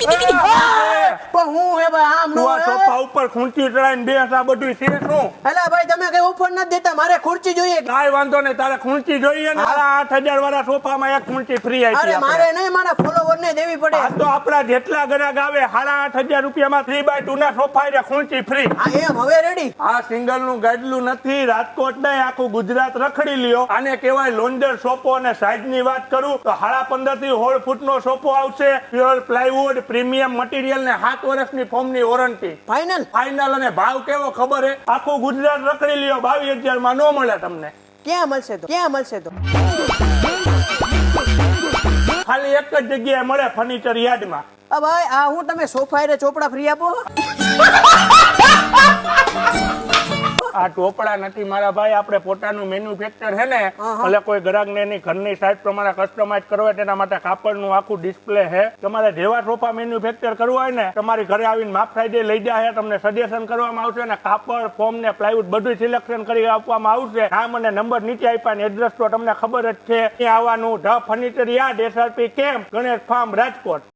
હું હે ભાઈ આમ નો સોફા ઉપર ખુરચી ચડાઈને બેસ, આ બધું છે શું? એલા ભાઈ તમે કઈ ઓફર નથી દેતા, મારે ખુરચી જોઈએ. કાંઈ વાંધો નહીં, તારે ખુરચી જોઈએ ને? 8,000 વાળા સોફામાં એક ખુરચી ફ્રી આપી. અરે મારે નહીં, મારા ફોલોવર ને દેવી પડે. આ તો આપણા જેટલા ગ્રાહક આવે 8,500 રૂપિયામાં 3x2 ના સોફા ને ખુરચી ફ્રી. એમ હવે રેડી. આ સિંગલ નું ગાડલું નથી, રાજકોટ નહીં આખું ગુજરાત રખડી લ્યો. આને કહેવાય લોન્ડર સોફો. અને સાઈઝ ની વાત કરું તો 15.5 થી 16 ફૂટ નો સોફો આવશે. પ્યોર પ્લાયવુડ, પ્રીમિયમ મટીરિયલ ને 7 વર્ષની ફોર્મ ની વોરંટી. ફાઇનલ. અને ભાવ કેવો ખબર હે? આખું ગુજરાત રખડી લ્યો, 22,000 માં નો મળે તમને. ક્યાં મળશે તો ખાલી એક જ જગ્યાએ મળે, ફર્નિચર યાર્ડમાં. ભાઈ આ હું તમે સોફા એટલે ચોપડા ફ્રી આપો? આ ચોપડા નથી મારા ભાઈ, આપણે પોતાનું મેન્યુફેક્ચર છે ને, એટલે કોઈ ગ્રાહક ને એની ઘરની સાઈઝ પ્રમાણે કસ્ટમાઇઝ કરવો હોય તેના માટે કાપડનું આખું ડિસ્પ્લે છે. તમારે જેવા સોફા મેન્યુફેક્ચર કરવું હોય ને, તમારી ઘરે આવીને માપ સાઈઝે લઈ જાય, તમને સજેશન કરવામાં આવશે અને કાપડ, ફોર્મ ને પ્લાયવુડ બધું સિલેક્શન કરી આપવામાં આવશે. નામ અને નંબર નીચે આપ્યા ને એડ્રેસ તો તમને ખબર જ છે. ત્યાં આવવાનું, the furniture yard, SRP camp, Ganesh farm, Rajkot.